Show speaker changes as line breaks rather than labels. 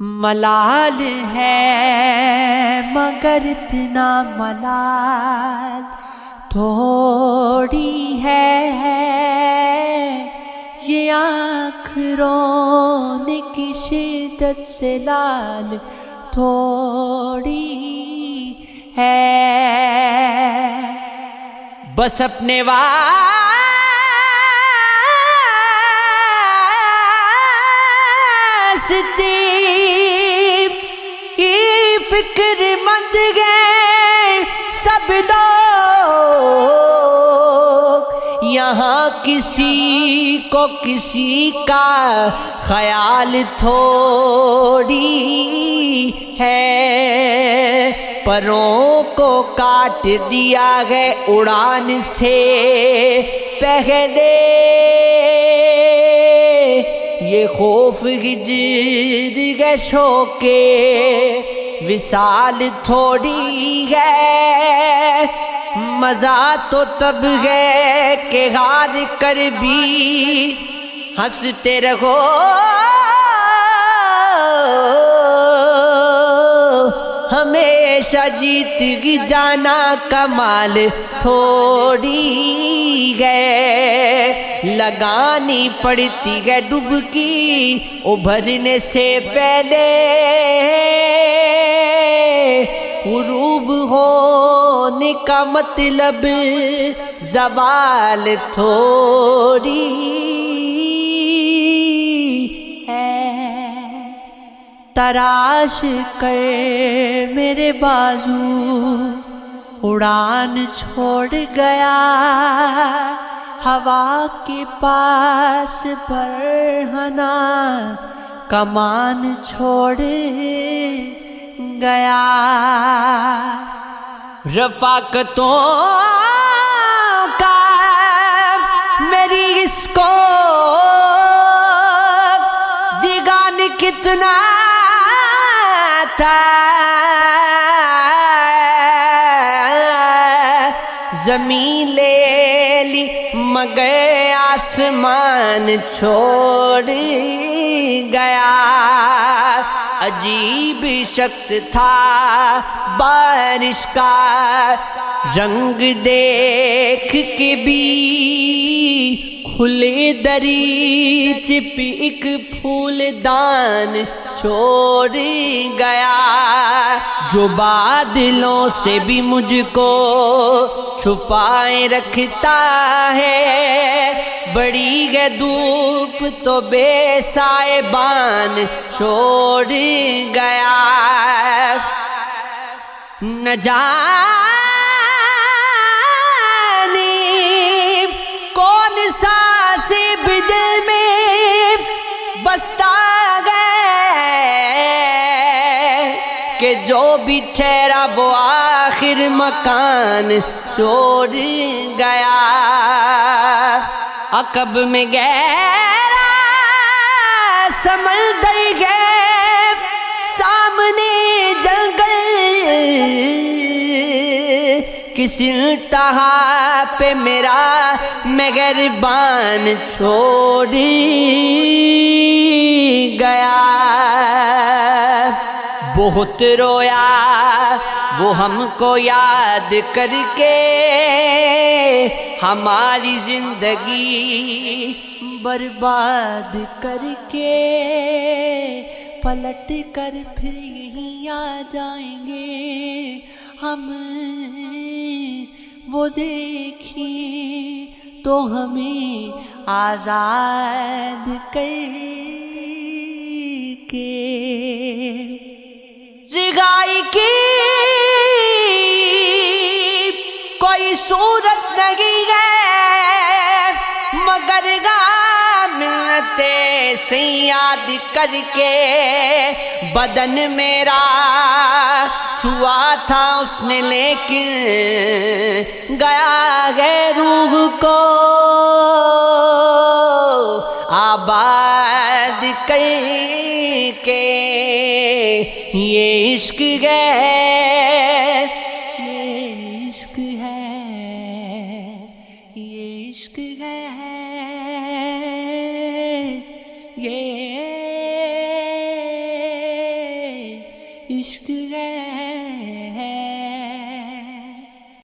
ملال ہے مگر اتنا ملال تھوڑی ہے، یہ آنکھ رونے کی شدت سے لال تھوڑی ہے، بس اپنے واسطے کی فکر مند گئے سب لوگ، یہاں کسی کو کسی کا خیال تھوڑی ہے، پروں کو کاٹ دیا ہے اڑان سے پہلے، یہ خوف ہجر ہے شوقے وصال تھوڑی ہے، مزہ تو تب ہے کہ ہار کر بھی ہنستے رہو، ہمیشہ جیت گی جانا کمال تھوڑی ہے، لگانی پڑتی ہے ڈبکی ابھرنے سے پہلے، غروب ہونے کا مطلب زوال تھوڑی ہے، تراش کر میرے بازو اڑان چھوڑ گیا، ہوا کے پاس برہنہ کمان چھوڑ گیا، رفاقتوں کا میری اس کو دیگان کتنا تھا، زمین لے لی مگر آسمان چھوڑ گیا، عجیب شخص تھا بارش کا رنگ دیکھ کے بھی کھلے دریچ پہ ایک پھول دان چھوڑ گیا، جو بادلوں سے بھی مجھ کو چھپائے رکھتا ہے، بڑی ہے دھوپ تو بے سائبان چھوڑ گیا، نہ جانے کون سا سیب دل میں بستا ہے کہ جو بھی ٹھہرا وہ آخر مکان چھوڑ گیا، عقب میں گہرا سمندر ہے سامنے جنگل، کس انتہا پہ میرا مہربان چھوڑ گیا، بہت رویا وہ ہم کو یاد کر کے، ہماری زندگی برباد کر کے، پلٹ کر پھر یہیں آ جائیں گے ہم، وہ دیکھیں تو ہمیں آزاد کر کے، رہائی کی کوئی صورت نہیں ہے مگر ملتے سے یاد کر کے، بدن میرا چھوا تھا اس نے لیکن گیا ہے روح کو آباد کر کے، یہ عشق ہے، یہ عشق ہے، یہ عشق ہے، یہ عشق ہے